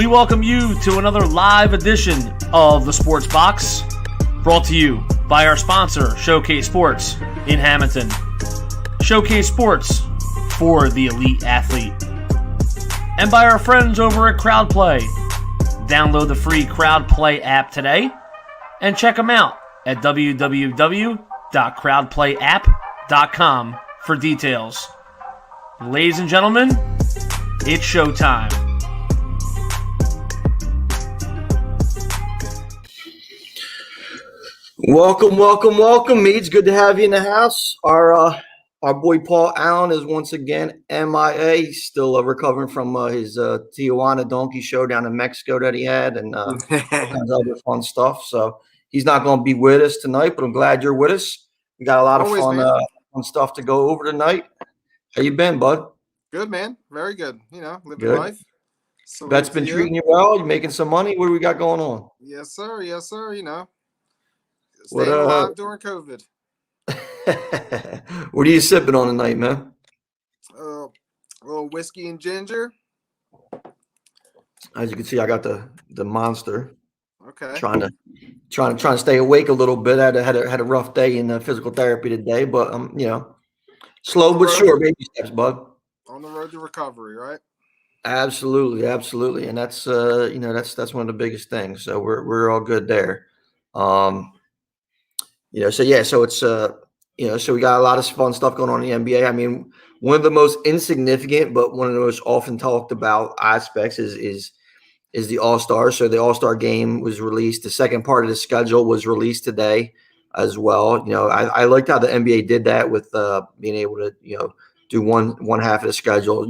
welcome you to another live edition of the Sports Box, brought to you by our sponsor, Showcase Sports in Hammonton. Showcase Sports for the elite athlete. And by our friends over at CrowdPlay. Download the free CrowdPlay app today and check them out at www.crowdplayapp.com for details. Ladies and gentlemen, it's showtime. Welcome, Meads. Good to have you in the house. Our boy Paul Allen is once again MIA. He's still recovering from his Tijuana Donkey Show down in Mexico that he had, and all kinds of other fun stuff. So he's not going to be with us tonight, but I'm glad you're with us. We got a lot of fun stuff to go over tonight. How you been, bud? Good, man. Very good. Living life. So that's been treating you well. You making some money? What do we got going on? Yes, sir. Staying alive during COVID. What are you sipping on tonight, man? A little whiskey and ginger. As you can see, I got the monster. Okay. Trying to stay awake a little bit. I had a rough day in physical therapy today, but slow but sure, baby steps, bud. On the road to recovery, right? Absolutely, and that's that's one of the biggest things. So we're all good there. So it's so we got a lot of fun stuff going on in the NBA. I mean, one of the most insignificant but one of the most often talked about aspects is the All-Star. So the All-Star game was released. The second part of the schedule was released today as well. I liked how the NBA did that with being able to do one half of the schedule.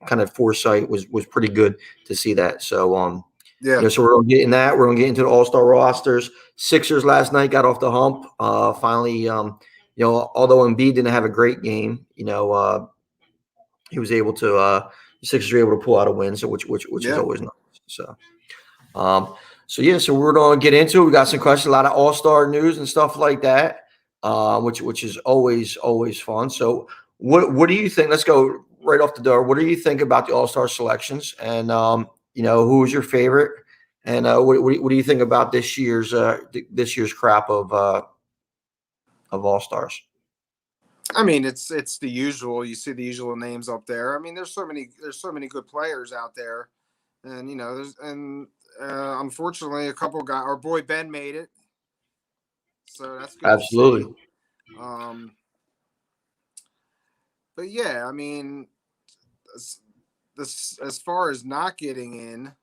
Kind of foresight was pretty good to see that. So so we're gonna get in that. We're gonna get into the All-Star rosters. Sixers last night got off the hump. Finally, although Embiid didn't have a great game, he was able to. The Sixers were able to pull out a win, so which is always nice. So we're gonna get into it. We got some questions, a lot of All-Star news and stuff like that, which is always fun. So what do you think? Let's go right off the door. What do you think about the All-Star selections? And who was your favorite? And what do you think about this year's crop of All-Stars? I mean, it's the usual. You see the usual names up there. I mean, there's so many good players out there, and unfortunately, a couple guys. Our boy Ben made it, so that's good. Absolutely. But yeah, I mean, as far as not getting in,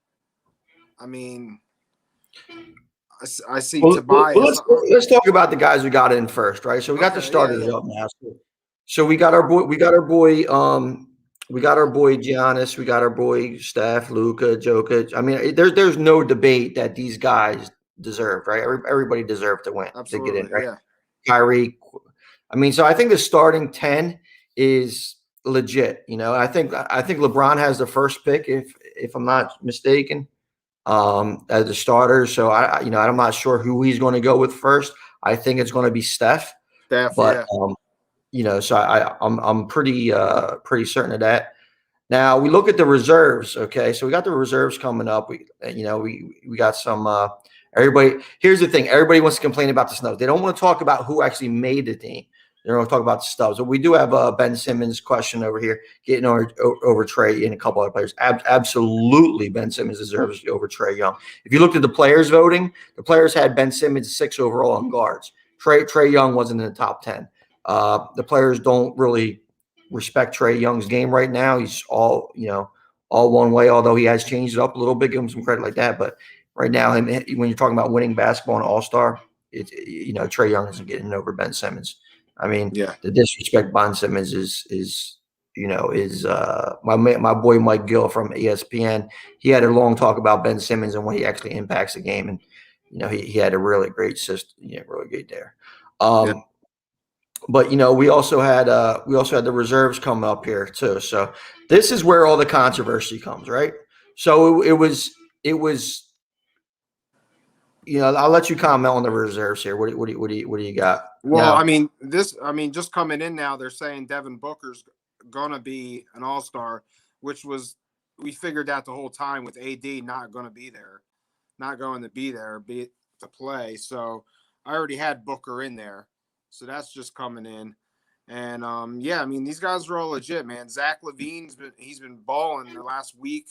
I mean, I see Tobias. Let's talk about the guys who got in first, right? So we got the starters up now. So we got our boy Giannis, we got our boy Steph, Luka, Jokic. I mean, there's no debate that these guys deserve, right? Everybody deserved to win. Absolutely, to get in, right? Yeah. Kyrie. I mean, so I think the starting 10 is legit. I think LeBron has the first pick, if I'm not mistaken, as a starter. So I'm not sure who he's going to go with first. I think it's going to be Steph. But so I'm pretty certain of that. Now we look at the reserves. Okay, so we got the reserves coming up. We got some. Everybody. Here's the thing. Everybody wants to complain about the snubs. They don't want to talk about who actually made the team. They're going to talk about the stubs. But we do have a Ben Simmons question over here, getting over Trey and a couple other players. Absolutely, Ben Simmons deserves over Trey Young. If you looked at the players voting, the players had Ben Simmons 6 overall on guards. Trey Young wasn't in the top 10. The players don't really respect Trey Young's game right now. He's all one way, although he has changed it up a little bit. Give him some credit like that. But right now, when you're talking about winning basketball and All-Star, Trey Young isn't getting over Ben Simmons. I mean, the disrespect Ben Simmons is my boy Mike Gill from ESPN. He had a long talk about Ben Simmons and what he actually impacts the game, and he had a really great system, really great there. But we also had the reserves coming up here too. So this is where all the controversy comes, right? So it was. I'll let you comment on the reserves here. What do you got? Well, just coming in now, they're saying Devin Booker's gonna be an All-Star, which was we figured that the whole time with AD not going to be there to play. So I already had Booker in there, so that's just coming in. And yeah, I mean, these guys are all legit, man. Zach LaVine's been balling the last week.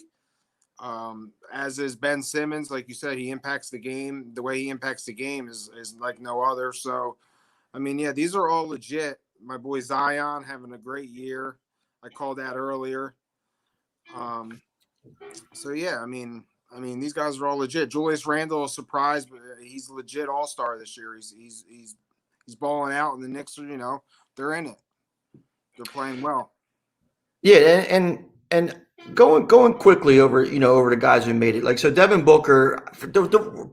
As is Ben Simmons, like you said, he impacts the game. The way he impacts the game is like no other. So, I mean, yeah, these are all legit. My boy Zion having a great year. I called that earlier. So yeah, I mean, these guys are all legit. Julius Randle, a surprise, but he's a legit all-star this year. He's balling out, and the Knicks are, you know, they're in it. They're playing well. Yeah, and going quickly over the guys who made it. Like, so Devin Booker,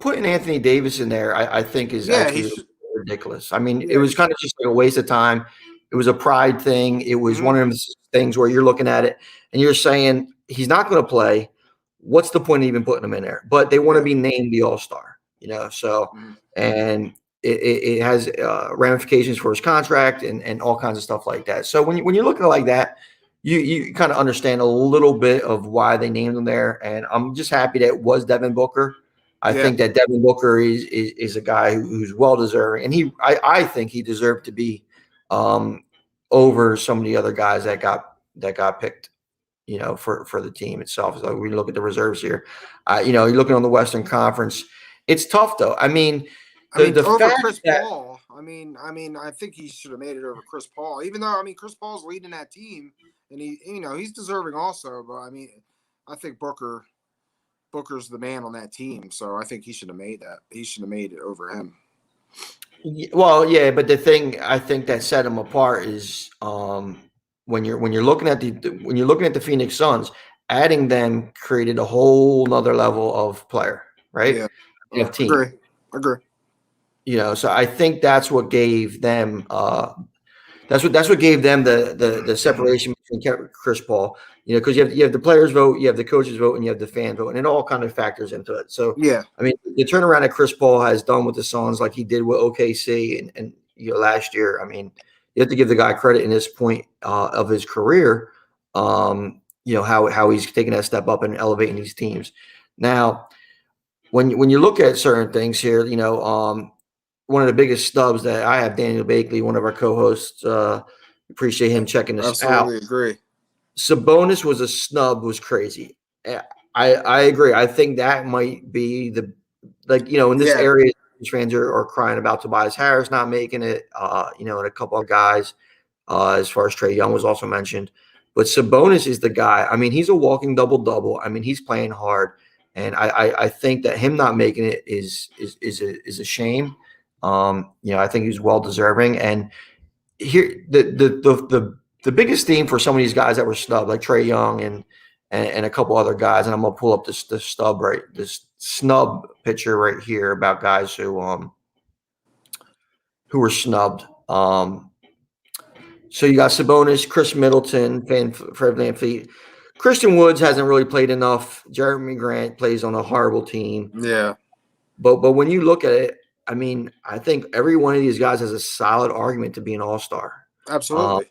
putting Anthony Davis in there, I think is actually ridiculous. I mean, it was kind of just like a waste of time. It was a pride thing. It was one of those things where you're looking at it and you're saying he's not going to play. What's the point of even putting him in there? But they want to be named the All-Star, you know. So, and it has ramifications for his contract and all kinds of stuff like that. So when you look at it like that, you kind of understand a little bit of why they named him there. And I'm just happy that it was Devin Booker. I think that Devin Booker is a guy who's well deserving, and I think he deserved to be over some of the other guys that got picked, you know, for the team itself. So we look at the reserves here. You know, you're looking on the Western Conference. It's tough though. I mean, over Chris Paul. I mean, I think he should have made it over Chris Paul. Even though, I mean, Chris Paul's leading that team, and he's deserving also. But I mean, I think Booker's the man on that team, so I think he should have made that. He should have made it over him. Well, yeah, but the thing I think that set him apart is when you're looking at the Phoenix Suns, adding them created a whole nother level of player, right? Yeah, team. Agree. You know, so I think that's what gave them that's what gave them the separation between Chris Paul. You know, because you have the players vote, you have the coaches vote, and you have the fan vote, and it all kind of factors into it. So yeah, I mean, the turnaround that Chris Paul has done with the Suns, like he did with OKC and you know last year. I mean, you have to give the guy credit in this point of his career. You know how he's taking that step up and elevating these teams. Now, when you look at certain things here, you know, one of the biggest stubs that I have, Daniel Bakley, one of our co-hosts, appreciate him checking this out. Absolutely agree. Sabonis was a snub, was crazy. I agree. I think that might be in this area, fans are crying about Tobias Harris not making it, you know, and a couple of guys, as far as Trae Young was also mentioned. But Sabonis is the guy. I mean, he's a walking double-double. I mean, he's playing hard. And I think that him not making it is a shame. You know, I think he's well deserving. And here the biggest theme for some of these guys that were snubbed, like Trae Young and a couple other guys, and I'm gonna pull up this snub picture right here about guys who were snubbed. So you got Sabonis, Chris Middleton, Fred VanVleet. Christian Woods hasn't really played enough. Jeremy Grant plays on a horrible team. Yeah. But when you look at it, I mean, I think every one of these guys has a solid argument to be an all-star. Absolutely.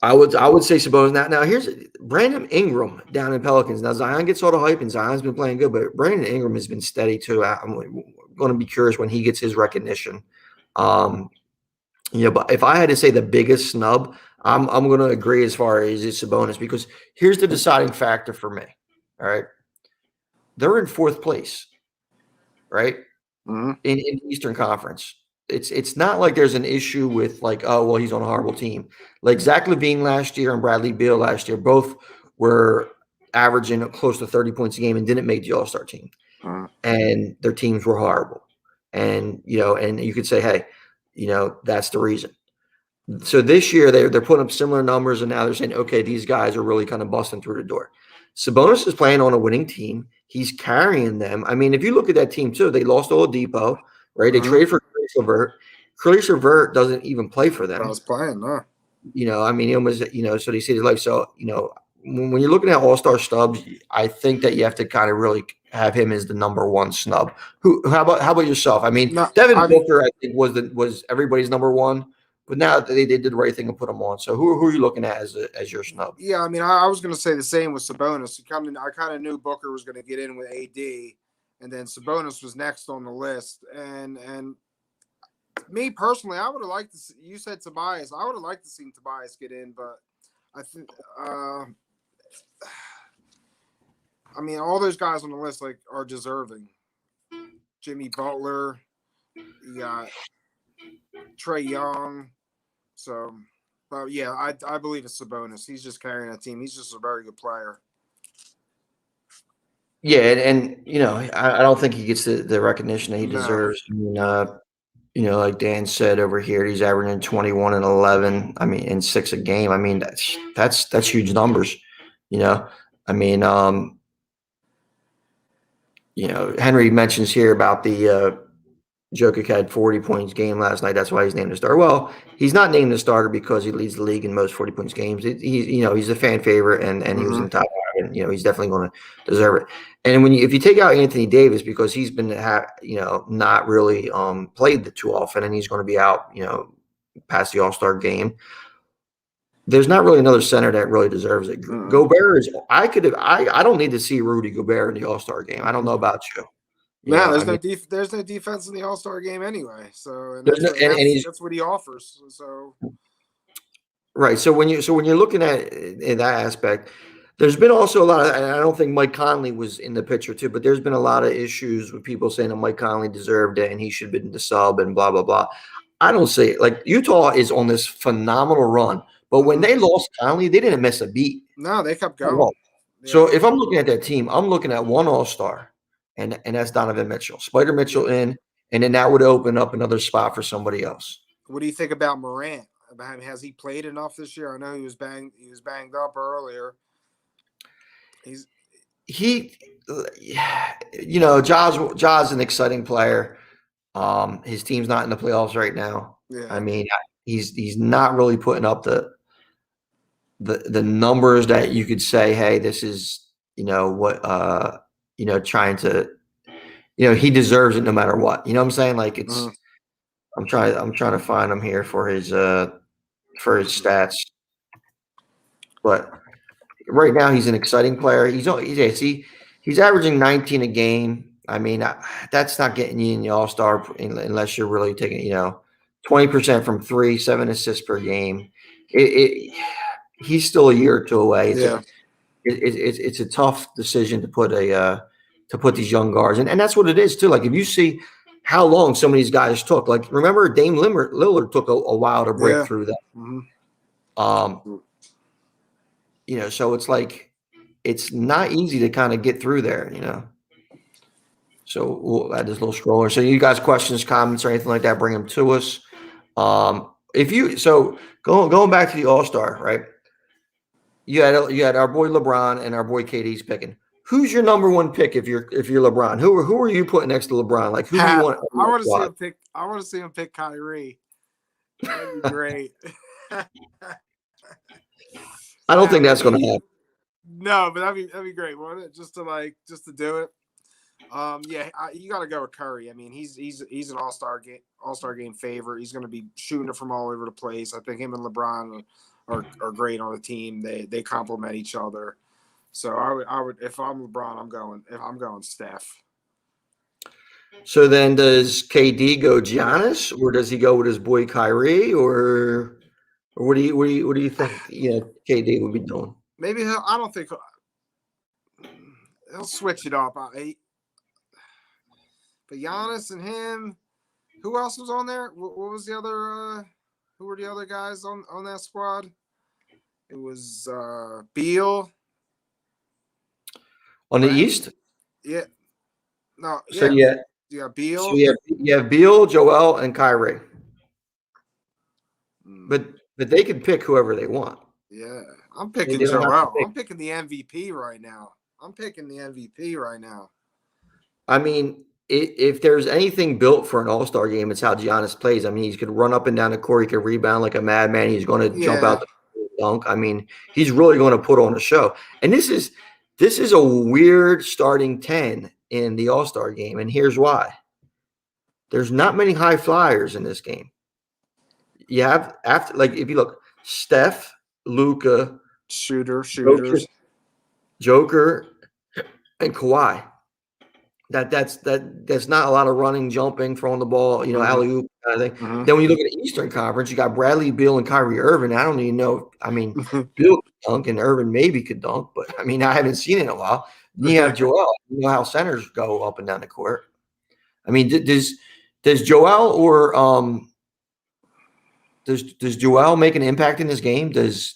I would say Sabonis. Now here's Brandon Ingram down in Pelicans. Now Zion gets all the hype, and Zion's been playing good, but Brandon Ingram has been steady too. I'm going to be curious when he gets his recognition. You know, but if I had to say the biggest snub, I'm going to agree as far as it's Sabonis, because here's the deciding factor for me. All right, they're in fourth place, right? Mm-hmm. In the Eastern Conference. It's not like there's an issue with like, oh, well, he's on a horrible team. Like Zach LaVine last year and Bradley Beal last year, both were averaging close to 30 points a game and didn't make the All-Star team. Mm-hmm. And their teams were horrible. And, you know, and you could say, hey, you know, that's the reason. So this year they're putting up similar numbers, and now they're saying, okay, these guys are really kind of busting through the door. Sabonis is playing on a winning team. He's carrying them. I mean, if you look at that team too, they lost Oladipo, right? They traded for Caris LeVert. Caris LeVert doesn't even play for them. I was playing, no. You know, I mean, he almost, you know, so they see his life. So, you know, when you're looking at all-star stubs, I think that you have to kind of really have him as the number one snub. How about yourself? I mean, Devin Booker, I think was everybody's number one. But now they did the right thing and put him on. So who are you looking at as your snub? Yeah, I mean, I was going to say the same with Sabonis. I kind of knew Booker was going to get in with AD, and then Sabonis was next on the list. And me personally, I would have liked to see, you said Tobias. I would have liked to see Tobias get in, but I think I mean, all those guys on the list are deserving. Jimmy Butler, you got Trae Young. So, but yeah, I believe it's Sabonis. He's just carrying that team. He's just a very good player. Yeah, and I don't think he gets the recognition that he deserves. I mean, like Dan said over here, he's averaging 21 and 11. I mean, and 6 a game. I mean, that's huge numbers. I mean, Henry mentions here about the Jokic had 40 points game last night. That's why he's named the starter. Well, he's not named the starter because he leads the league in most 40 points games. He's a fan favorite, and he was in top 5, and he's definitely going to deserve it. And if you take out Anthony Davis because he's been not really played too often, and he's going to be out past the All-Star game. There's not really another center that really deserves it. Gobert is. I don't need to see Rudy Gobert in the All-Star game. I don't know about you. Yeah, there's no defense in the All-Star game anyway. So that's what he offers. So right. So when you're looking at in that aspect, there's been also a lot of, and I don't think Mike Conley was in the picture too, but there's been a lot of issues with people saying that Mike Conley deserved it and he should have been the sub and blah blah blah. I don't see it. Like Utah is on this phenomenal run, but when they lost Conley, they didn't miss a beat. No, they kept going. Yeah. So if I'm looking at that team, I'm looking at one All-Star. And that's Donovan Mitchell. Spider Mitchell in, and then that would open up another spot for somebody else. What do you think about Morant? Has he played enough this year? I know he was banged up earlier. Ja's an exciting player. His team's not in the playoffs right now. Yeah. I mean, he's not really putting up the numbers that you could say, hey, this is trying to, he deserves it no matter what. You know what I'm saying? Like it's, I'm trying to find him here for his stats. But right now he's an exciting player. He's averaging 19 a game. I mean, that's not getting you in the All-Star unless you're really taking, 20% from 3, 7 assists per game. He's still a year or two away. It's a tough decision to put these young guards, and that's what it is too. Like if you see how long some of these guys took, like remember Dame Lillard took a while to break through that. Mm-hmm. So it's like it's not easy to kind of get through there. So we'll add this little scroller. So you guys, questions, comments, or anything like that, bring them to us. Going back to the All-Star, right? You had our boy LeBron and our boy KD's picking. Who's your number one pick if you're LeBron? Who are you putting next to LeBron? Like who do you want? I want to see him pick Kyrie. That'd be great. I don't think that's going to happen. No, but that'd be great, wouldn't it? Just to do it. You got to go with Curry. I mean, he's an All-Star game favorite. He's going to be shooting it from all over the place. I think him and LeBron are great on the team. They complement each other. So I would if I'm LeBron, I'm going Steph. So then does KD go Giannis, or does he go with his boy Kyrie, or what do you think KD would be doing? Maybe I don't think he'll switch it up. But Giannis and him, who else was on there? What was the other? Who were the other guys on that squad? It was Beal. On the East? Yeah. No. So yeah, Beal. So you have Beal, Joel, and Kyrie. But they can pick whoever they want. Yeah. I'm picking Joel. I'm picking the MVP right now. I mean, if there's anything built for an All-Star game, it's how Giannis plays. I mean, he could run up and down the court. He could rebound like a madman. He's going to jump out the dunk. I mean, he's really going to put on a show. And this is a weird starting 10 in the All-Star game, and here's why. There's not many high flyers in this game. you have after like if you look Steph, Luka, shooters. Joker, and Kawhi. That's not a lot of running, jumping, throwing the ball, alley oop kind of thing. Mm-hmm. Then when you look at the Eastern Conference, you got Bradley Beal and Kyrie Irving. I don't even know. I mean, Beal could dunk and Irving maybe could dunk, but I mean, I haven't seen it in a while. Then you have Joel. You know how centers go up and down the court. I mean, does Joel or does Joel make an impact in this game? Does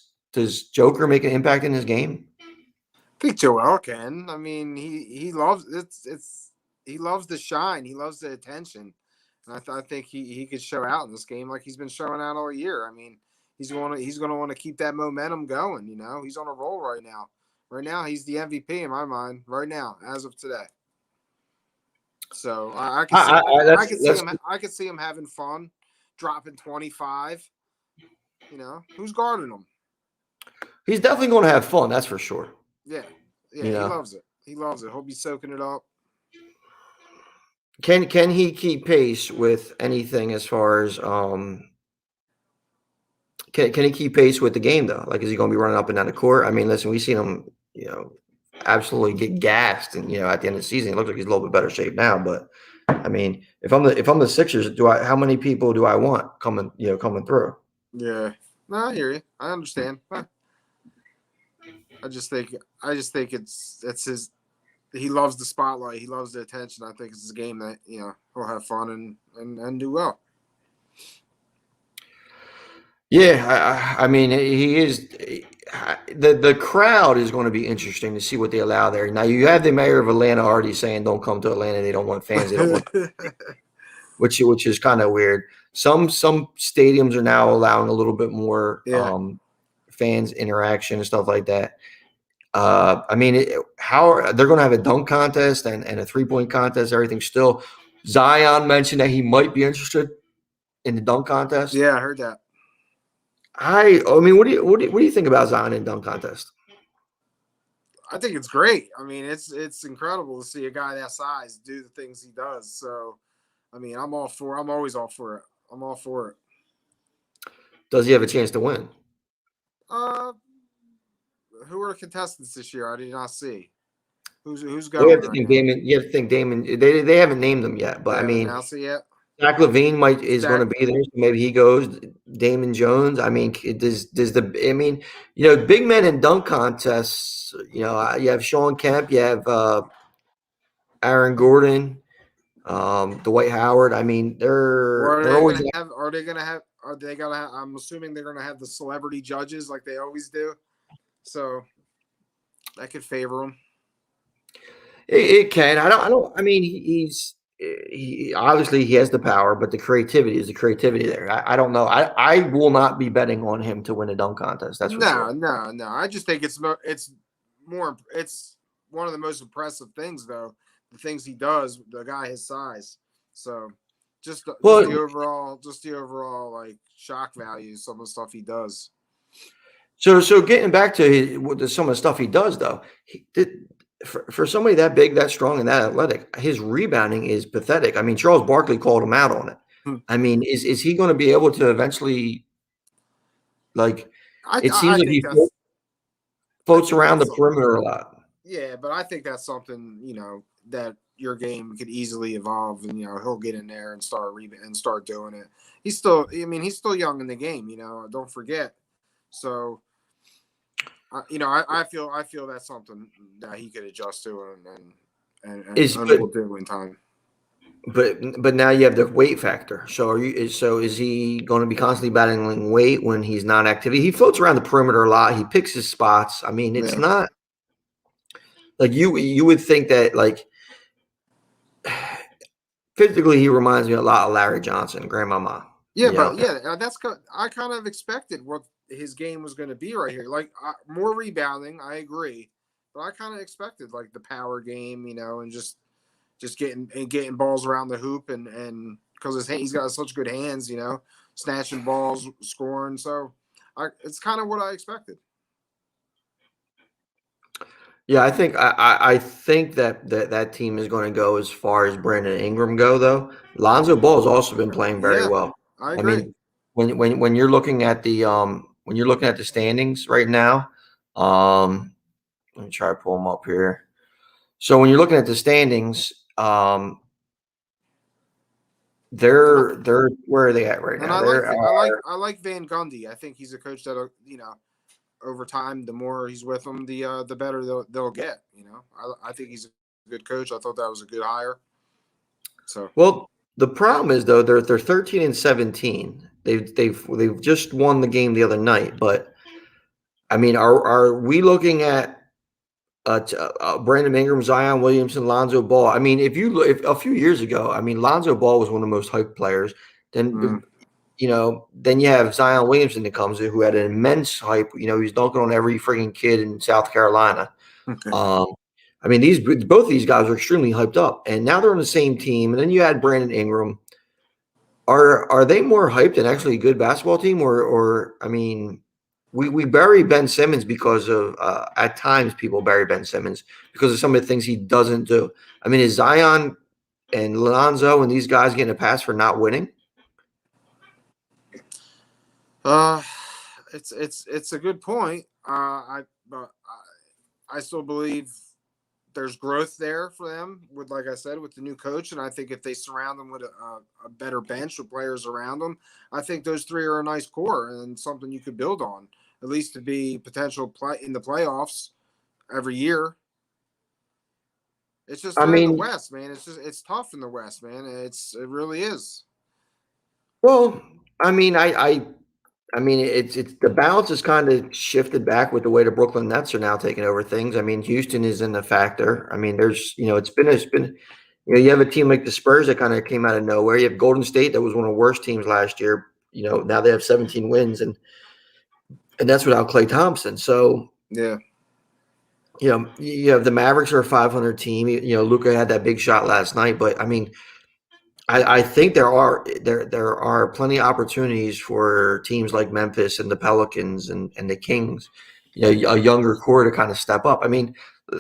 Joker make an impact in this game? I think Joel can. I mean, he loves he loves the shine. He loves the attention, and I think he could show out in this game like he's been showing out all year. I mean, he's going to want to keep that momentum going. He's on a roll right now. Right now, he's the MVP in my mind. Right now, as of today. So I could see him having fun, dropping 25. Who's guarding him? He's definitely going to have fun. That's for sure. Yeah, he loves it. He loves it. He'll be soaking it up. Can he keep pace with anything as far as can he keep pace with the game though? Like, is he going to be running up and down the court? I mean, listen, we've seen him, absolutely get gassed, and at the end of the season, it looks like he's a little bit better shape now. But I mean, if I'm the Sixers, how many people do I want coming through? Yeah, no, I hear you. I understand. I just think it's his. He loves the spotlight. He loves the attention. I think it's a game that he'll have fun and do well. Yeah, I mean, he is. The crowd is going to be interesting to see what they allow there. Now you have the mayor of Atlanta already saying, "Don't come to Atlanta. They don't want fans. They don't want," which is kind of weird. Some stadiums are now allowing a little bit more fans interaction and stuff like that. I mean, how they're going to have a dunk contest and a 3-point contest, everything still. Zion mentioned that he might be interested in the dunk contest. Yeah, I heard that. I mean, what do you think about Zion in dunk contest? I think it's great. I mean, it's incredible to see a guy that size do the things he does. So, I mean, I'm always all for it. I'm all for it. Does he have a chance to win? Who are the contestants this year? I did not see. Who's Well, going? you have to think Damon. You have to think Damon. They haven't named them yet, but I mean, announced it yet? Zach LaVine is going to be there, so maybe he goes. Damon Jones. I mean, big men in dunk contests. You have Sean Kemp, you have Aaron Gordon, Dwight Howard. I mean, Are they gonna have? I'm assuming they're gonna have the celebrity judges like they always do. So that could favor him. It can. I don't. I mean, he obviously he has the power, but the creativity is the creativity there. I don't know. I will not be betting on him to win a dunk contest. That's for sure. No. I just think it's one of the most impressive things, though. The things he does, the guy his size. So just the overall like shock value, some of the stuff he does. So getting back to some of the stuff he does, though, for somebody that big, that strong, and that athletic, his rebounding is pathetic. I mean, Charles Barkley called him out on it. I mean, is he going to be able to eventually, like, it seems like he floats around the perimeter a lot. Yeah, but I think that's something, that your game could easily evolve, and, he'll get in there and start doing it. He's still young in the game, don't forget. So, I feel that's something that he could adjust to and will do in time. But now you have the weight factor. So is he going to be constantly battling weight when he's not active? He floats around the perimeter a lot. He picks his spots. I mean, it's not like you would think that, like, physically he reminds me a lot of Larry Johnson, grandmama. Yeah, I kind of expected what his game was going to be right here. Like, more rebounding, I agree, but I kind of expected like the power game, and just getting balls around the hoop and because he's got such good hands, snatching balls, scoring. So it's kind of what I expected. Yeah, I think that team is going to go as far as Brandon Ingram go, though. Lonzo Ball has also been playing very well. I agree. mean, when you're looking at the standings right now, let me try to pull them up here. So when you're looking at the standings, they're where are they at right And now? I like Van Gundy. I think he's a coach that over time, the more he's with them, the better they'll get. I think he's a good coach. I thought that was a good hire. So well, the problem is though they're 13 and 17. They've just won the game the other night, but I mean, are we looking at Brandon Ingram, Zion Williamson, Lonzo Ball? I mean, if a few years ago, I mean, Lonzo Ball was one of the most hyped players. Then then you have Zion Williamson that comes in, who had an immense hype. He's dunking on every freaking kid in South Carolina. I mean, both of these guys are extremely hyped up, and now they're on the same team. And then you had Brandon Ingram. Are they more hyped than actually a good basketball team, or I mean, we bury Ben Simmons because of at times people bury Ben Simmons because of some of the things he doesn't do. I mean, is Zion and Lonzo and these guys getting a pass for not winning? It's a good point. I still believe there's growth there for them with, like I said, with the new coach. And I think if they surround them with a better bench with players around them, I think those three are a nice core and something you could build on, at least to be potential play in the playoffs every year. It's just in the West, man. It's tough in the West, man. It really is. Well, I mean, I mean, it's the balance is kind of shifted back with the way the Brooklyn Nets are now taking over things. I mean, Houston is in the factor. I mean, there's it's been you have a team like the Spurs that kind of came out of nowhere. You have Golden State that was one of the worst teams last year. Now they have 17 wins and that's without Klay Thompson. So yeah, you have the Mavericks are a 500 team. Luka had that big shot last night, but I mean, I think there are plenty of opportunities for teams like Memphis and the Pelicans and the Kings, a younger core to kind of step up. I mean,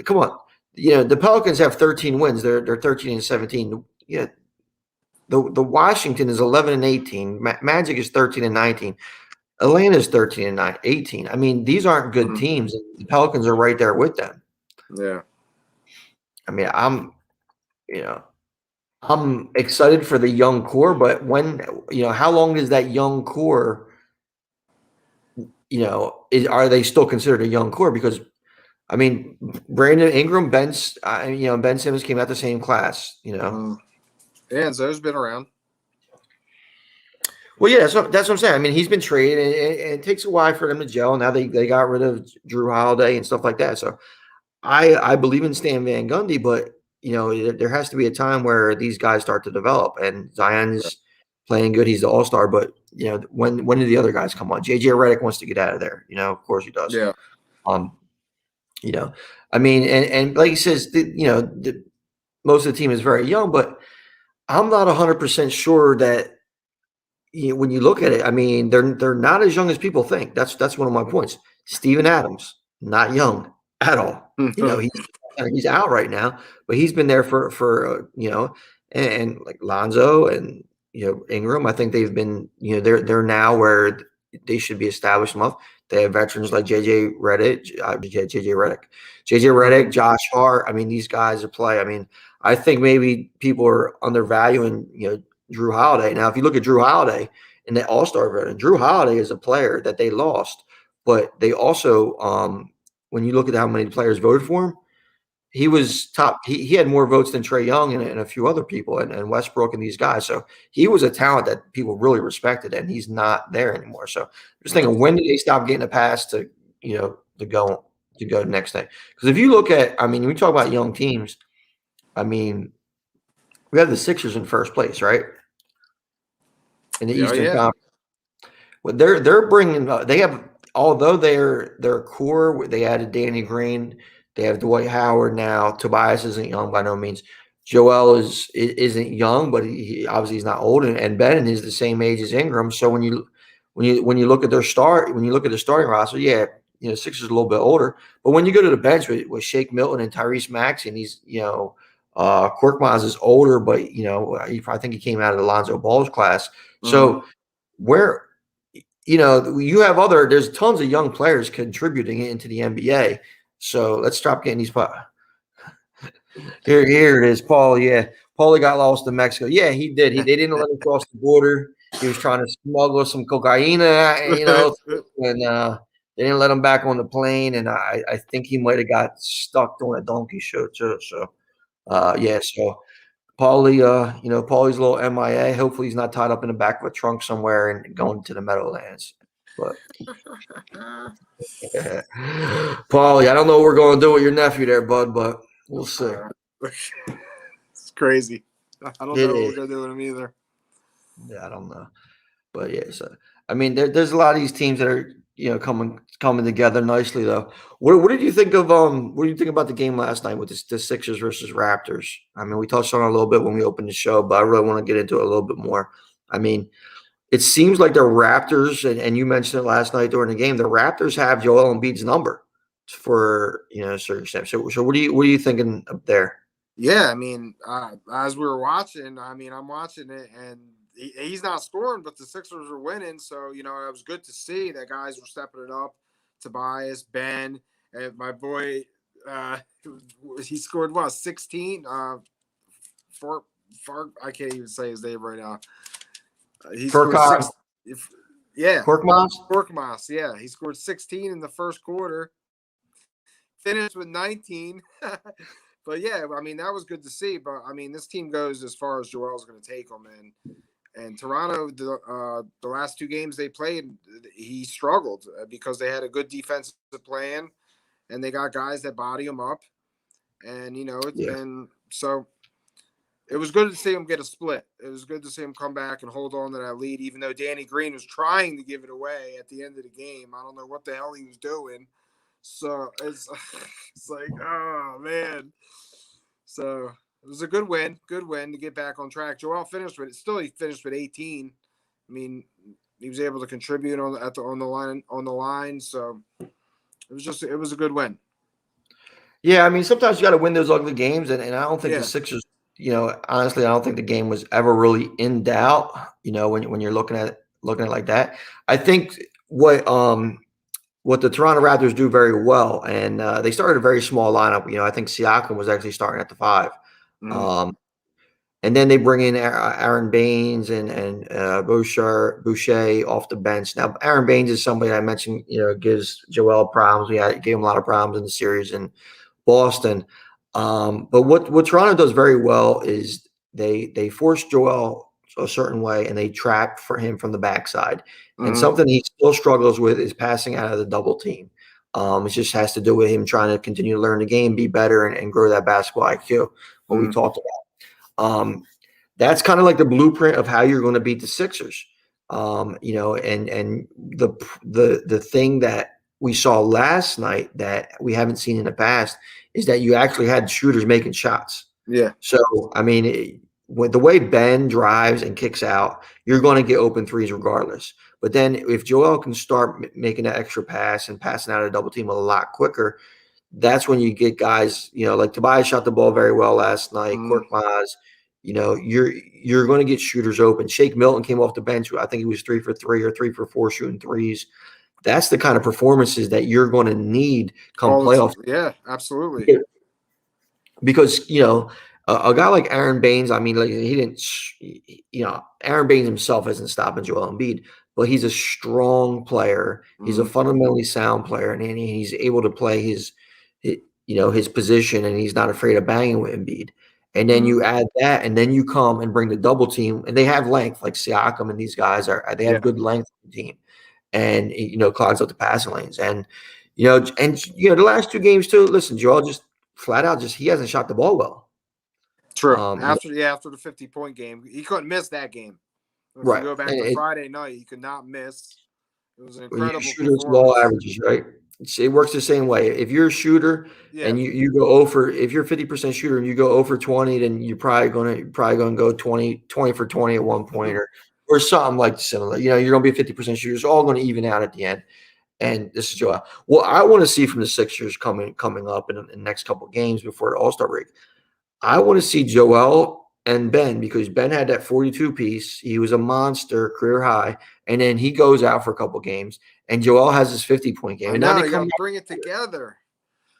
come on, the Pelicans have 13 wins. They're 13 and 17. Yeah, the Washington is 11 and 18. Magic is 13 and 19. Atlanta is 13 and 18. I mean, these aren't good teams. The Pelicans are right there with them. Yeah. I mean, I'm excited for the young core, but how long is that young core, are they still considered a young core? Because, I mean, Brandon Ingram, Ben Simmons came out the same class, Yeah, and Zoe's been around. Well, yeah, that's what I'm saying. I mean, he's been traded, and it takes a while for them to gel. Now they got rid of Drew Holiday and stuff like that. So I believe in Stan Van Gundy, but there has to be a time where these guys start to develop. And Zion's playing good; he's the all-star. But when do the other guys come on? JJ Redick wants to get out of there. Of course he does. Yeah. I mean, and like he says, most of the team is very young, but I'm not 100% sure that when you look at it, I mean, they're not as young as people think. That's one of my points. Steven Adams, not young at all. He's out right now, but he's been there for and like Lonzo and Ingram. I think they've been they're now where they should be established enough. They have veterans like JJ Redick, Josh Hart. I mean, these guys are play. I mean, I think maybe people are undervaluing Drew Holiday. Now, if you look at Drew Holiday in the All-Star voting, Drew Holiday is a player that they lost, but they also when you look at how many players voted for him, he was top. He had more votes than Trae Young and a few other people and Westbrook and these guys. So he was a talent that people really respected, and he's not there anymore. So I'm just thinking, when did they stop getting a pass to go next day? Because if you look at, I mean, we talk about young teams. I mean, we have the Sixers in first place, right? In the Eastern Conference. Well, they're bringing. They have, although their core. They added Danny Green. They have Dwight Howard now. Tobias isn't young by no means. Joel isn't young, but he obviously he's not old, and Bennett is the same age as Ingram. So when you look at their starting roster, yeah, Sixers a little bit older, but when you go to the bench with Shake Milton and Tyrese Maxey, and he's Korkmaz is older, but I think he came out of Alonzo Ball's class. So you have there's tons of young players contributing into the NBA. So let's stop getting these. Here it is, Paul. Yeah, Paulie got lost in Mexico. Yeah, he did. They didn't let him cross the border. He was trying to smuggle some cocaine, and they didn't let him back on the plane. And I think he might have got stuck doing a donkey show too. So, yeah. So Paulie, Paulie's a little MIA. Hopefully, he's not tied up in the back of a trunk somewhere and going to the Meadowlands. But Paulie, I don't know what we're going to do with your nephew there, bud, but we'll see. It's crazy. I don't know what we're gonna do with him either. Yeah, I don't know, but yeah. So I mean, there's a lot of these teams that are coming together nicely though. What did you think of What do you think about the game last night with the Sixers versus Raptors? I mean, we touched on it a little bit when we opened the show, but I really want to get into it a little bit more. I mean, it seems like the Raptors, and you mentioned it last night during the game, the Raptors have Joel Embiid's number for certain steps. So what are you thinking up there? Yeah, I mean, as we were watching, I mean, I'm watching it, and he's not scoring, but the Sixers are winning. So, it was good to see that guys were stepping it up. Tobias, Ben, and my boy, he scored, 16? I can't even say his name right now. He scored 6. Yeah. Korkmaz, yeah. He scored 16 in the first quarter. Finished with 19. But yeah, I mean, that was good to see. But I mean, this team goes as far as Joel's going to take them. And Toronto, the last 2 games they played, he struggled because they had a good defensive plan, and they got guys that body him up. And and so it was good to see him get a split. It was good to see him come back and hold on to that lead, even though Danny Green was trying to give it away at the end of the game. I don't know what the hell he was doing. So it's like, oh man. So it was a good win to get back on track. Joel finished with 18. I mean, he was able to contribute on the line. So it was a good win. Yeah, I mean, sometimes you got to win those ugly games, and I don't think the Sixers. Honestly, I don't think the game was ever really in doubt. When you're looking at it like that, I think what the Toronto Raptors do very well, and they started a very small lineup. I think Siakam was actually starting at the 5, and then they bring in Aaron Baines and Boucher off the bench. Now, Aaron Baines is somebody I mentioned. Gives Joel problems. Gave him a lot of problems in the series in Boston. But what Toronto does very well is they force Joel a certain way, and they trap for him from the backside. And something he still struggles with is passing out of the double team. It just has to do with him trying to continue to learn the game, be better, and grow that basketball IQ. What we talked about. That's kind of like the blueprint of how you're going to beat the Sixers. And the thing that we saw last night that we haven't seen in the past is that you actually had shooters making shots. Yeah. So, I mean, with the way Ben drives and kicks out, you're going to get open threes regardless. But then if Joel can start making that extra pass and passing out a double team a lot quicker, that's when you get guys, like Tobias shot the ball very well last night. Korkmaz, you're going to get shooters open. Shake Milton came off the bench. I think he was 3 for 3 or 3 for 4 shooting threes. That's the kind of performances that you're going to need come playoffs. Yeah, absolutely. Because, a guy like Aaron Baines, I mean, like he didn't, Aaron Baines himself isn't stopping Joel Embiid, but he's a strong player. He's a fundamentally sound player, and he's able to play his position, and he's not afraid of banging with Embiid. And then you add that, and then you come and bring the double team, and they have length, like Siakam and these guys they have good length in the team, and clogs up the passing lanes, and the last 2 games too. Listen, Joel just flat out he hasn't shot the ball well. True. After the 50-point game, he couldn't miss that game. If you go back to Friday night, he could not miss. It was an incredible shooter's ball averages, right? It works the same way. If you're a shooter and you go over, if you're a 50% shooter and you go over 20, then you're probably gonna go 20 for 20 at one point or something like similar. You're gonna be a 50% shooter. It's all gonna even out at the end. And this is Joel. What I want to see from the Sixers coming up in the next couple of games before the All-Star break, I want to see Joel and Ben, because Ben had that 42 piece. He was a monster, career high, and then he goes out for a couple games, and Joel has his 50-point game. I And now know they you come got to back. bring it together.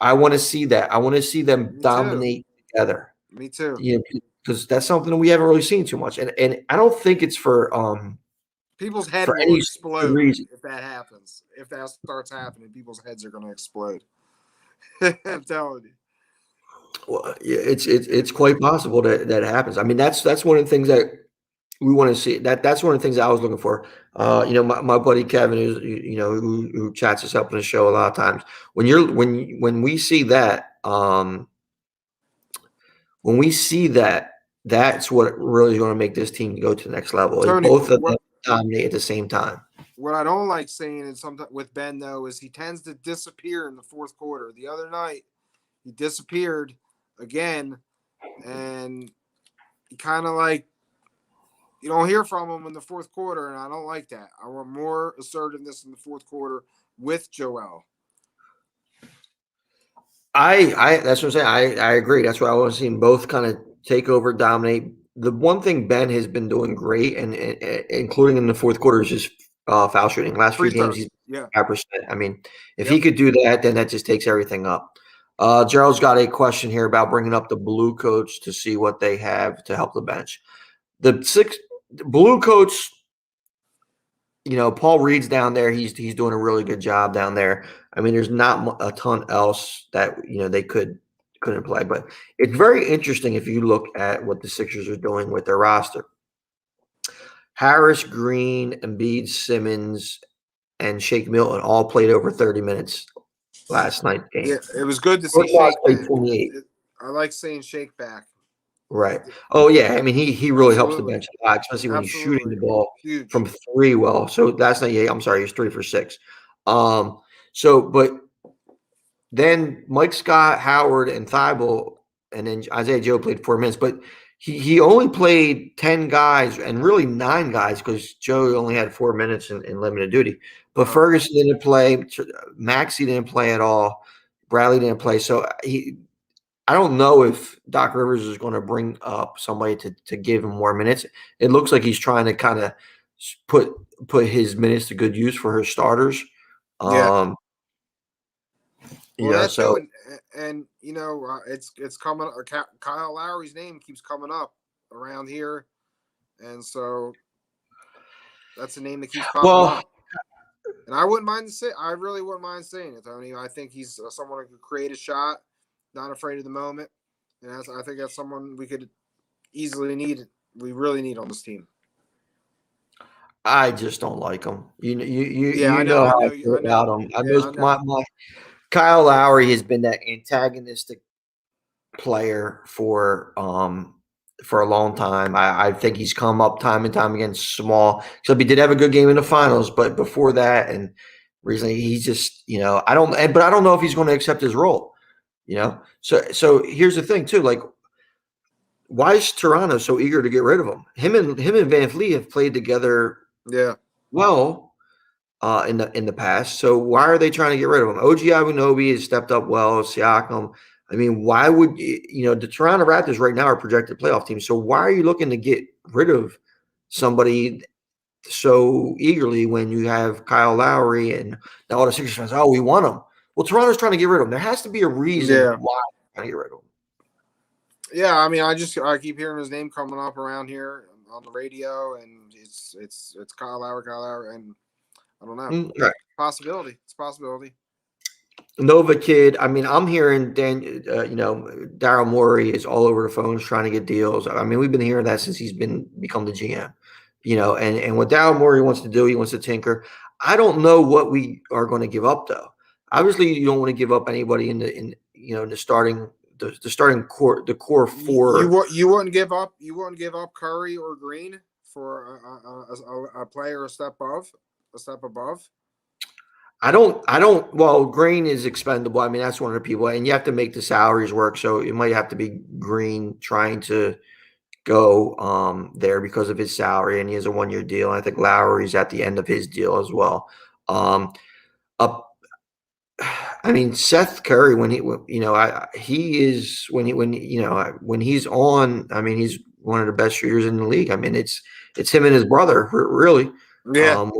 I want to see that. I want to see them Me too. dominate together. Me too. Yeah, because that's something that we haven't really seen too much. And I don't think it's for People's head for will any explode reason. if that happens. If that starts happening, people's heads are going to explode. I'm telling you. Well, yeah, it's quite possible that happens. I mean, that's one of the things that we want to see. That's one of the things I was looking for. My buddy Kevin, who chats us up on the show a lot of times. When we see that, that's what really is going to make this team go to the next level. Is Tony, both of them dominate at the same time. What I don't like seeing is sometimes with Ben though is he tends to disappear in the fourth quarter. The other night he disappeared again, and he kind of like you don't hear from him in the fourth quarter, and I don't like that. I want more assertiveness in the fourth quarter with Joel. That's what I'm saying. I agree. That's why I want to see them both kind of take over, dominate. The one thing Ben has been doing great, and including in the fourth quarter, is just foul shooting. Last few games, he's 5%. I mean, if he could do that, then that just takes everything up. Gerald's got a question here about bringing up the blue coach to see what they have to help the bench. The blue coach, Paul Reed's down there. He's doing a really good job down there. I mean, there's not a ton else that they couldn't play, but it's very interesting if you look at what the Sixers are doing with their roster. Harris, Green, Embiid, Simmons, and Shake Milton all played over 30 minutes last night's game. Yeah, it was good to see Shake played 28. I like seeing Shake back. Right. Oh yeah. I mean, he really helps the bench a lot, especially when he's shooting the ball from three well. So last night, I'm sorry, he's 3 for 6. But then Mike Scott, Howard, and Thibault, and then Isaiah Joe played 4 minutes, but he only played 10 guys and really 9 guys because Joe only had 4 minutes in limited duty. But Ferguson didn't play, Maxey didn't play at all, Bradley didn't play. So I don't know if Doc Rivers is going to bring up somebody to give him more minutes. It looks like he's trying to kind of put his minutes to good use for his starters. Yeah. It's coming. Kyle Lowry's name keeps coming up around here, and so that's a name that keeps popping up. And I really wouldn't mind saying it, Tony. I think he's someone who could create a shot, not afraid of the moment, and I think that's someone we could easily need. We really need on this team. I just don't like him. I know how I feel about him. Kyle Lowry has been that antagonistic player for a long time. I think he's come up time and time again small. So he did have a good game in the finals, but before that and recently he's just, I don't know if he's going to accept his role, So here's the thing too, like why is Toronto so eager to get rid of him? Him and Van Vliet have played together well in the past. So why are they trying to get rid of him? OG Anunoby has stepped up well, Siakam. I mean, why would the Toronto Raptors right now are projected playoff team. So why are you looking to get rid of somebody so eagerly when you have Kyle Lowry and all the Sixers fans? Oh, we want him. Well, Toronto's trying to get rid of him. There has to be a reason why they're trying to get rid of him. Yeah, I mean, I keep hearing his name coming up around here on the radio, and it's Kyle Lowry, and I don't know. Right. Possibility. It's a possibility. Nova Kid. I mean, I'm hearing Daryl Morey is all over the phones trying to get deals. I mean, we've been hearing that since he's become the GM. And what Daryl Morey wants to do, he wants to tinker. I don't know what we are going to give up though. Obviously, you don't want to give up anybody in the starting core, the core four. You wouldn't give up. You wouldn't give up Curry or Green for a player a step above. I don't. Well, Green is expendable. I mean, that's one of the people, and you have to make the salaries work. So it might have to be Green trying to go there because of his salary, and he has a 1-year deal. And I think Lowry's at the end of his deal as well. I mean, Seth Curry when he's on. I mean, he's one of the best shooters in the league. I mean, it's him and his brother, really. Yeah.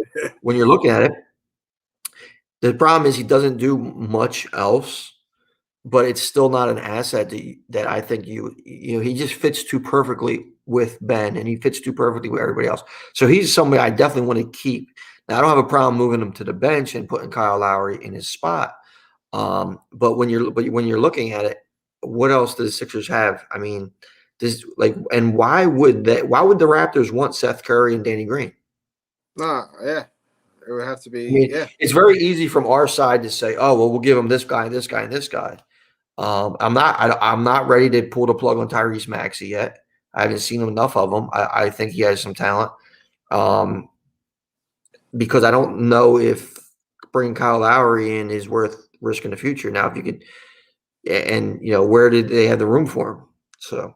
When you're looking at it, the problem is he doesn't do much else, but it's still not an asset that I think he just fits too perfectly with Ben, and he fits too perfectly with everybody else. So he's somebody I definitely want to keep. Now, I don't have a problem moving him to the bench and putting Kyle Lowry in his spot. But when you're looking at it, what else do the Sixers have? I mean, and why would the Raptors want Seth Curry and Danny Green? Yeah. It would have to be. I mean, it's very easy from our side to say, "Oh, well, we'll give him this guy, and this guy, and this guy." I'm not ready to pull the plug on Tyrese Maxey yet. I haven't seen enough of him. I think he has some talent, because I don't know if bringing Kyle Lowry in is worth risking the future. Now, if you could, and where did they have the room for him? So.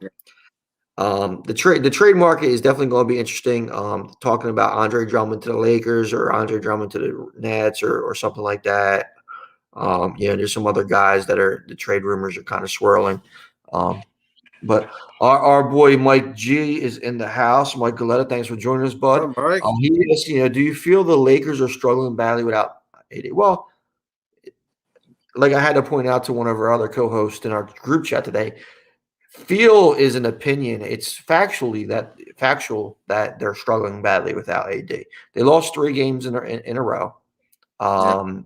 The trade market is definitely going to be interesting. Talking about Andre Drummond to the Lakers or Andre Drummond to the Nets or something like that. There's some other guys that the trade rumors are kind of swirling. But our boy Mike G is in the house. Mike Galetta, thanks for joining us, bud. He asked, do you feel the Lakers are struggling badly without AD? Well, like I had to point out to one of our other co-hosts in our group chat today, feel is an opinion. It's factual that they're struggling badly without AD. They lost 3 games in a row. Not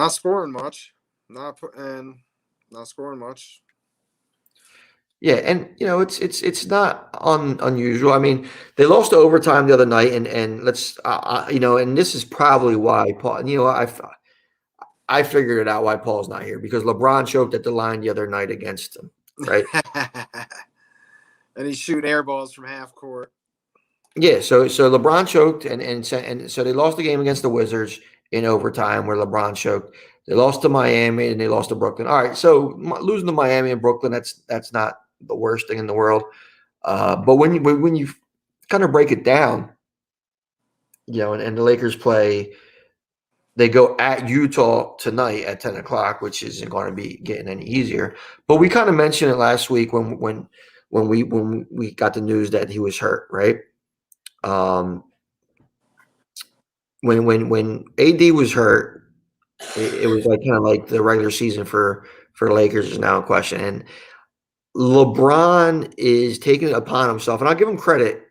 scoring much. Not scoring much. Yeah, and it's not unusual. I mean, they lost to overtime the other night, and let's and this is probably why Paul. I figured it out why Paul's not here, because LeBron choked at the line the other night against him. Right. And he's shooting air balls from half court. Yeah, so LeBron choked, and so they lost the game against the Wizards in overtime where LeBron choked. They lost to Miami and they lost to Brooklyn. All right, so losing to Miami and Brooklyn, that's not the worst thing in the world. But when you kind of break it down, and the Lakers play. They go at Utah tonight at 10 o'clock, which isn't going to be getting any easier. But we kind of mentioned it last week when we got the news that he was hurt, right? When AD was hurt, it was like kind of like the regular season for the Lakers is now in question. And LeBron is taking it upon himself, and I'll give him credit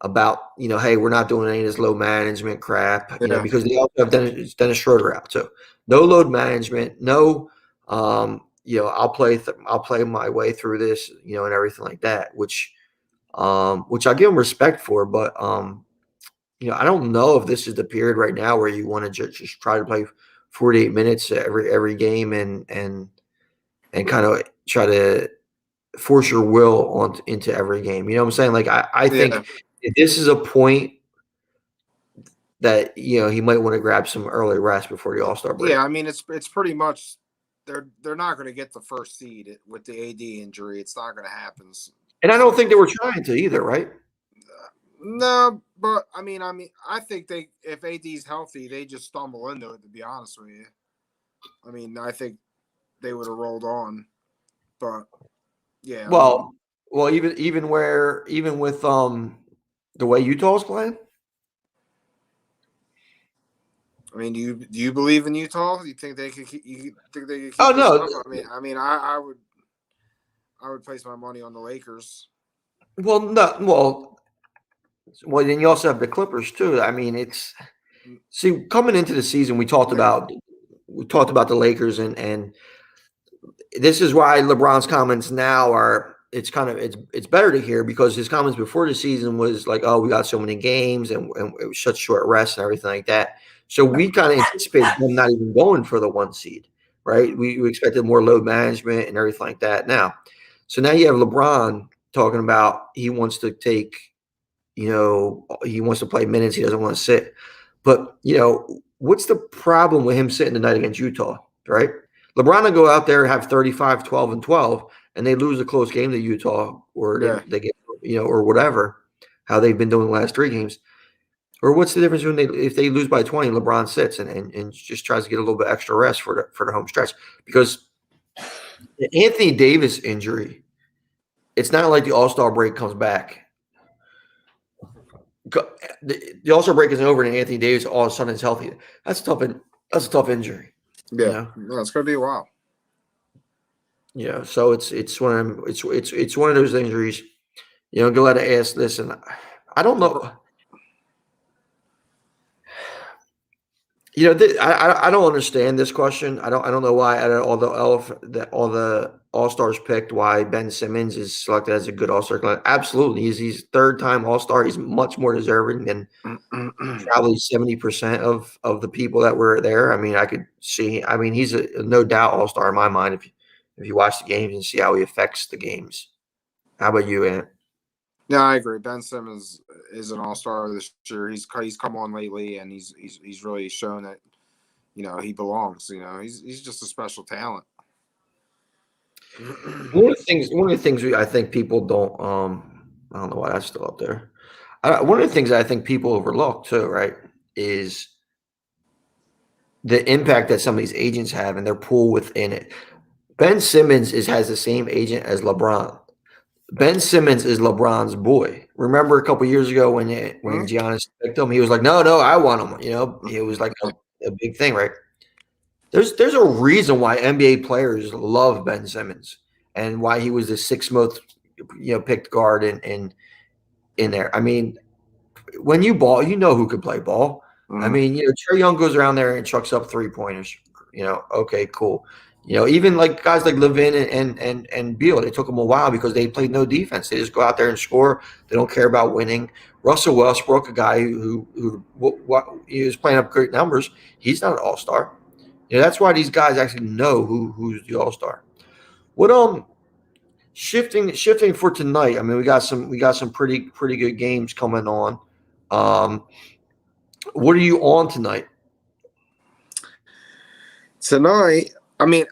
about, hey, we're not doing any of this load management crap, because they also have Dennis Schroeder out too. No load management, no, I'll play my way through this, and everything like that, which I give him respect for. But, I don't know if this is the period right now where you want to just try to play 48 minutes every game and kind of try to force your will into every game. You know what I'm saying? Like, I think this is a point that he might want to grab some early rest before the All-Star break. Yeah, I mean it's pretty much they're not going to get the first seed with the AD injury. It's not going to happen. And I don't think they were trying to either, right? No, but I mean, I think if AD's healthy, they just stumble into it. To be honest with you, I mean, I think they would have rolled on, but yeah. Well, even with the way Utah's playing. I mean, do you believe in Utah? You think they could keep? Oh no! I mean, I would place my money on the Lakers. Well, no, well, then you also have the Clippers too. I mean, coming into the season, we talked about the Lakers, and this is why LeBron's comments now are. It's better to hear, because his comments before the season was like, oh, we got so many games and it was such short rest and everything like that. So we kind of anticipated them not even going for the 1 seed, right? We expected more load management and everything like that. Now you have LeBron talking about he wants to take, he wants to play minutes. He doesn't want to sit. But, what's the problem with him sitting tonight against Utah, right? LeBron will go out there and have 35, 12, and 12, and they lose a close game to Utah, or they get, or whatever, how they've been doing the last 3 games. Or what's the difference if they lose by 20, LeBron sits and just tries to get a little bit extra rest for the home stretch? Because the Anthony Davis injury it's not like the All-Star break comes back. The All-Star break isn't over, and Anthony Davis all of a sudden is healthy. That's a tough injury. Yeah, You know? no, it's gonna be a while. Yeah, so it's one of them, it's one of those injuries. You know, go ahead and ask this, and I don't know. You know, I don't understand this question. I don't know why out of all the All-Stars picked, why Ben Simmons is selected as a good All-Star. Absolutely, he's third-time All-Star. He's much more deserving than probably 70% of the people that were there. I mean, I could see. I mean, he's a no doubt All-Star in my mind. If you watch the games and see how he affects the games. How about you, Ant? Yeah, I agree. Ben Simmons is an all-star this year. He's come on lately, and he's really shown that he belongs. He's just a special talent. One of the things I think people don't. I don't know why that's still up there. One of the things I think people overlook too, right, is the impact that some of these agents have and their pool within it. Ben Simmons has the same agent as LeBron. Ben Simmons is LeBron's boy. Remember a couple years ago when Giannis picked him, he was like, "No, I want him." You know, it was like a big thing, right? There's a reason why NBA players love Ben Simmons and why he was the sixth most picked guard in there. I mean, when you ball, you know who could play ball. I mean, Trae Young goes around there and chucks up 3-pointers. Okay, cool. Even like guys like Levin and Beal, they took them a while because they played no defense. They just go out there and score. They don't care about winning. Russell Westbrook, a guy who he was playing up great numbers, he's not an all-star. That's why these guys actually know who's the all-star. What shifting for tonight? I mean, we got some pretty good games coming on. What are you on tonight? Tonight, I mean,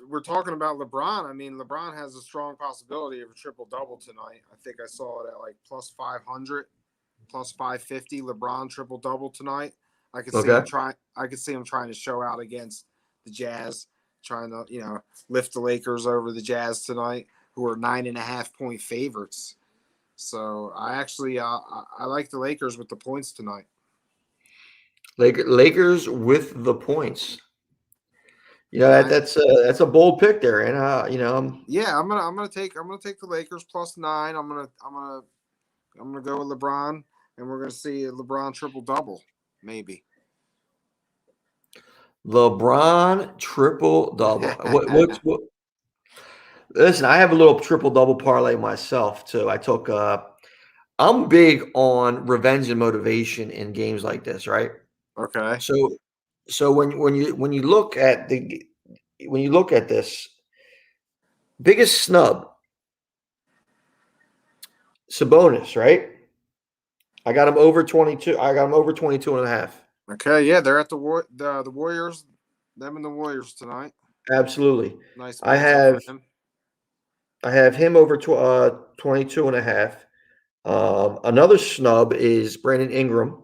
we're talking about LeBron. I mean, LeBron has a strong possibility of a triple-double tonight. I think I saw it at like plus 500, plus 550. LeBron triple-double tonight. I could see him trying to show out against the Jazz, trying to lift the Lakers over the Jazz tonight, who are 9.5-point favorites. So I actually I like the Lakers with the points tonight. Lakers with the points. That's a bold pick there, and yeah, I'm gonna take the Lakers plus 9. I'm gonna go with LeBron, and we're gonna see a LeBron triple-double. Maybe. LeBron triple-double. What? Listen, I have a little triple-double parlay myself too. I'm big on revenge and motivation in games like this, right? Okay. So when you look at this biggest snub, Sabonis, right? I got him over 22. I got him over 22.5. Okay, yeah, they're at the Warriors, them and the Warriors tonight. Absolutely. Nice. I have him over 22.5. Another snub is Brandon Ingram.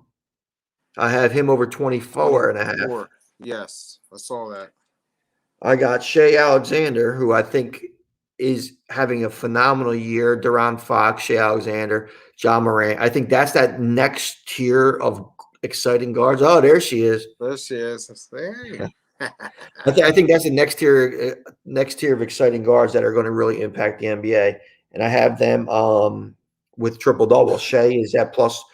I have him over 24.5. Yes, I saw that. I got Shea Alexander, who I think is having a phenomenal year. De'Aaron Fox, Shea Alexander, John Morant. I think that's that next tier of exciting guards. Oh, there she is. There she is. Hey. I think that's the next tier of exciting guards that are going to really impact the NBA. And I have them with triple double. Shea is at plus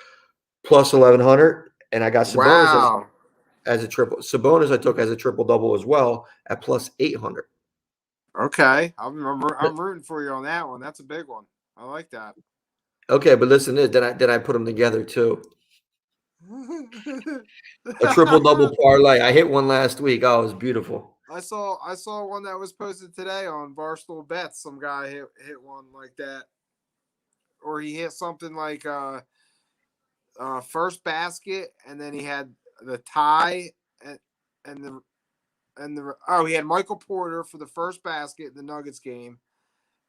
1,100, and I got Sabonis as a triple. Sabonis I took as a triple double as well at plus 800. Okay, I'm rooting for you on that one. That's a big one. I like that. Okay, but listen to this. Then I put them together too. A triple double parlay. I hit one last week. Oh, it was beautiful. I saw one that was posted today on Barstool Bets. Some guy hit one like that, or he hit something like first basket, and then he had the tie and he had Michael Porter for the first basket in the Nuggets game.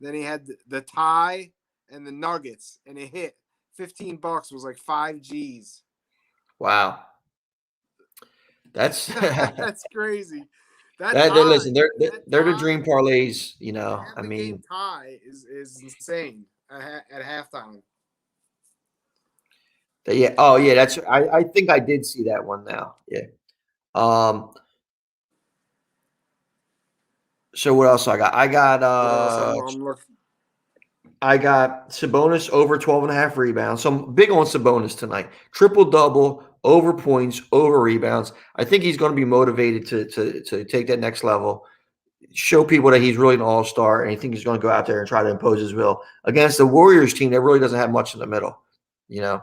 Then he had the tie and the Nuggets, and it hit $15 was like 5 G's. Wow. That's that's crazy. That That they tie, listen, that they're the tie, dream parlays. half I a game mean, tie is insane at halftime. yeah. Oh yeah, that's. I think I did see that one now. Yeah. Um. So what else I got? What else? I'm looking. I got Sabonis over 12.5 rebounds. So I'm big on Sabonis tonight. Triple double, over points, over rebounds. I think he's going to be motivated to take that next level, show people that he's really an all-star, and I think he's going to go out there and try to impose his will against the Warriors team that really doesn't have much in the middle, you know.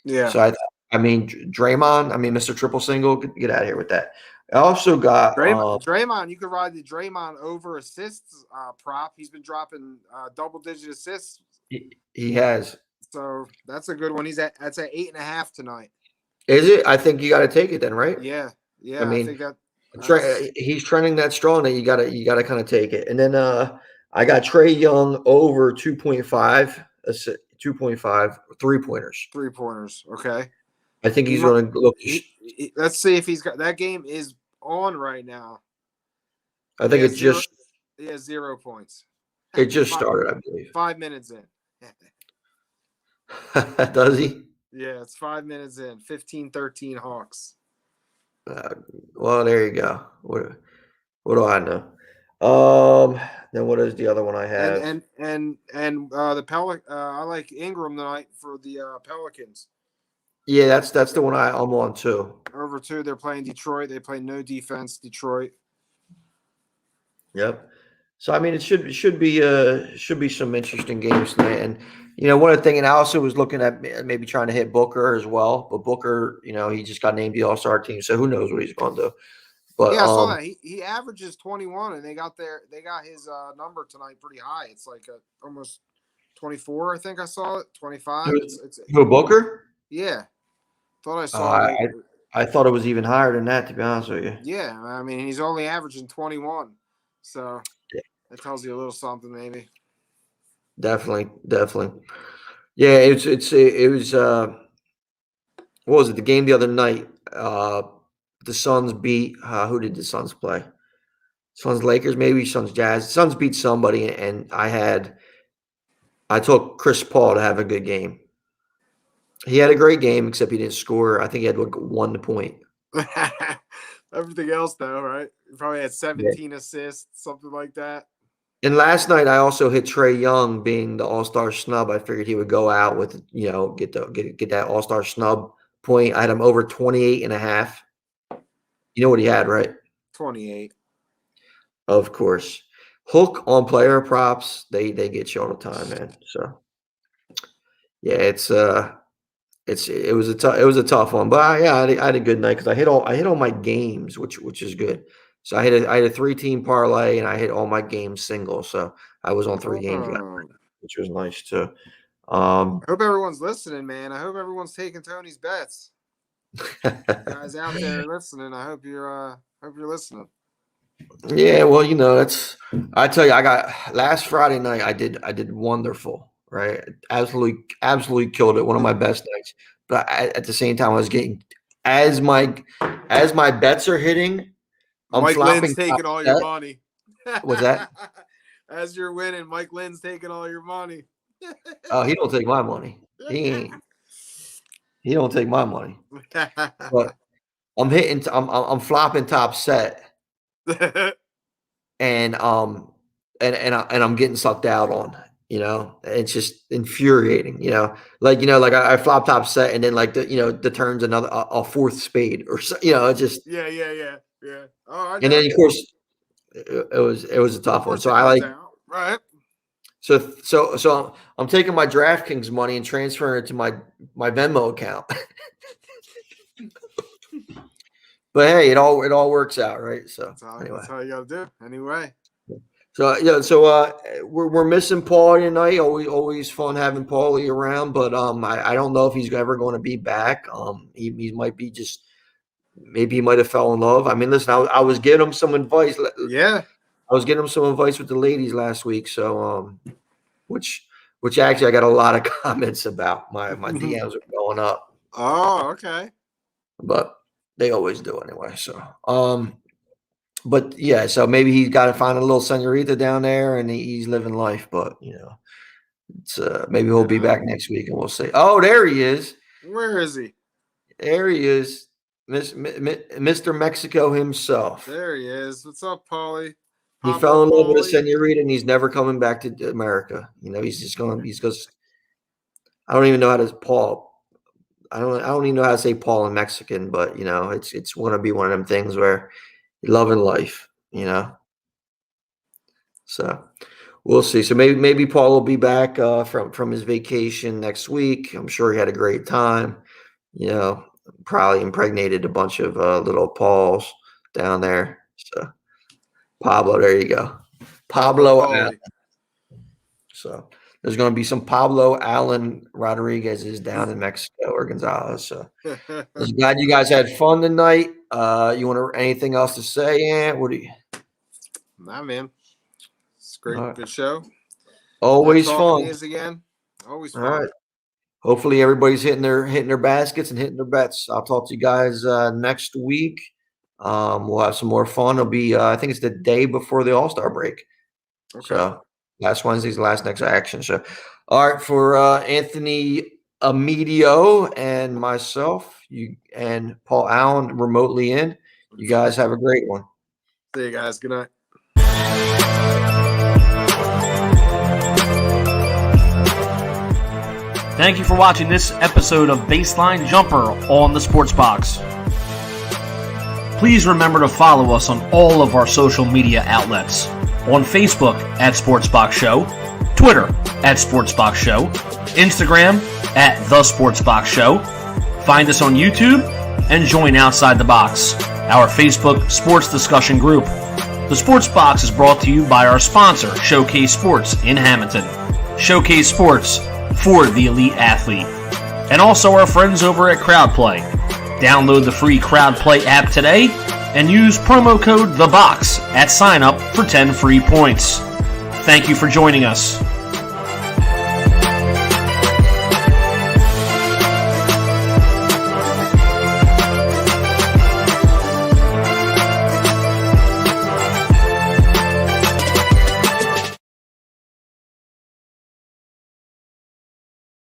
Yeah, So I mean Draymond, I mean Mr. Triple Single, get out of here with that. I also got Draymond. You could ride the Draymond over assists prop. He's been dropping double-digit assists. he has. So that's a good one. That's at 8.5 tonight. Is it? I think you got to take it then, right? Yeah, I I mean, think that he's trending that strong that you gotta kind of take it. And then I got Trey Young over 2.5, 2.5 3-pointers. 3-pointers. Okay. I think he's going to look. Let's see if he's got that game is on right now. I think it's just. He has 0 points. It just started, I believe. 5 minutes in. Does he? Yeah, it's 5 minutes in. 15-13 Hawks. Well, there you go. What do I know? Then what is the other one I have? And the I like Ingram tonight for the Pelicans. Yeah, that's the one I'm on too. Over 2, they're playing Detroit. They play no defense, Detroit. Yep. So I mean, it should be some interesting games tonight. And one of the things, and I also was looking at maybe trying to hit Booker as well, but Booker, he just got named the All-Star team, so who knows what he's going to do. But yeah, I saw that he averages 21, and they got his number tonight pretty high. It's like almost 24. I think I saw it 25. It's who, Booker? Yeah, thought I saw it. I thought it was even higher than that, to be honest with you. Yeah, I mean he's only averaging 21, so that tells you a little something, maybe. Definitely. Yeah, it was. What was it? The game the other night. The Suns beat. Who did the Suns play? Suns Lakers, maybe Suns Jazz. Suns beat somebody, and I took Chris Paul to have a good game. He had a great game, except he didn't score. I think he had 1 point. Everything else, though, right? He probably had 17 assists, something like that. And last night, I also hit Trey Young being the All-Star snub. I figured he would go out with, get that All-Star snub point. I had him over 28.5. You know what he had, right? 28. Of course. Hook on player props, they get you all the time, man. So yeah, it was a tough one, but I had a good night because I hit all my games, which is good. So I had a 3-team parlay and I hit all my games single. So I was on 3 games, which was nice too. I hope everyone's listening, man. I hope everyone's taking Tony's bets. Guys out there listening, I hope you're listening. Yeah, well, I tell you, I got last Friday night. I did wonderful, right? Absolutely killed it. One of my best nights. But at the same time, I was getting as my bets are hitting. Mike Lynn's taking all your money. What's that? As you're winning, Mike Lynn's taking all your money. Oh, he don't take my money. He don't take my money. But I'm flopping top set. And I'm getting sucked out on, it's just infuriating, like I flop top set and then the turn's another a 4th spade or so, it's just yeah. Oh, and then of course it was a tough one. So right. So I'm taking my DraftKings money and transferring it to my Venmo account. But hey, it all works out, right? So that's how you gotta do. Anyway. So we're missing Paulie tonight. Always fun having Paulie around, but I don't know if he's ever going to be back. He might be maybe he might have fell in love. I mean, listen, I was giving him some advice. Yeah, I was getting him some advice with the ladies last week. So which actually I got a lot of comments about. My DMs are going up. Oh, okay. But they always do anyway. So But yeah, so maybe he's got to find a little senorita down there, and he's living life. But it's maybe he'll be back next week, and we'll see. Oh, there he is. Where is he? There he is, Mr. Mexico himself. There he is. What's up, Paulie? He fell in love with a senorita, and he's never coming back to America. He's just going. He's goes. I don't even know how to Paul. I don't even know how to say Paul in Mexican, but it's going to be one of them things where you're loving life. So we'll see. So maybe Paul will be back from his vacation next week. I'm sure he had a great time. Probably impregnated a bunch of little Pauls down there. So Pablo, there you go. Pablo Allen. So there's going to be some Pablo Allen Rodriguez's down in Mexico or Gonzalez. So I'm glad you guys had fun tonight. You want anything else to say, Ant? What do you? Nah, man. It's great. Right. Good show. Always fun. Again. Always fun. All right. Hopefully everybody's hitting their baskets and hitting their bets. I'll talk to you guys next week. We'll have some more fun. It'll be I think it's the day before the All-Star break. Okay. So last Wednesday's the last next action. So all right, for Anthony Amedio and myself, you and Paul Allen remotely in. You guys have a great one. See you guys. Good night. Thank you for watching this episode of Baseline Jumper on the Sports Box. Please remember to follow us on all of our social media outlets. On Facebook at Sportsbox Show, Twitter at Sportsbox Show, Instagram at The Sportsbox Show. Find us on YouTube and join Outside the Box, our Facebook sports discussion group. The Sports Box is brought to you by our sponsor, Showcase Sports in Hammonton. Showcase Sports for the elite athlete. And also our friends over at CrowdPlay. Download the free CrowdPlay app today and use promo code THEBOX at sign up for 10 free points. Thank you for joining us.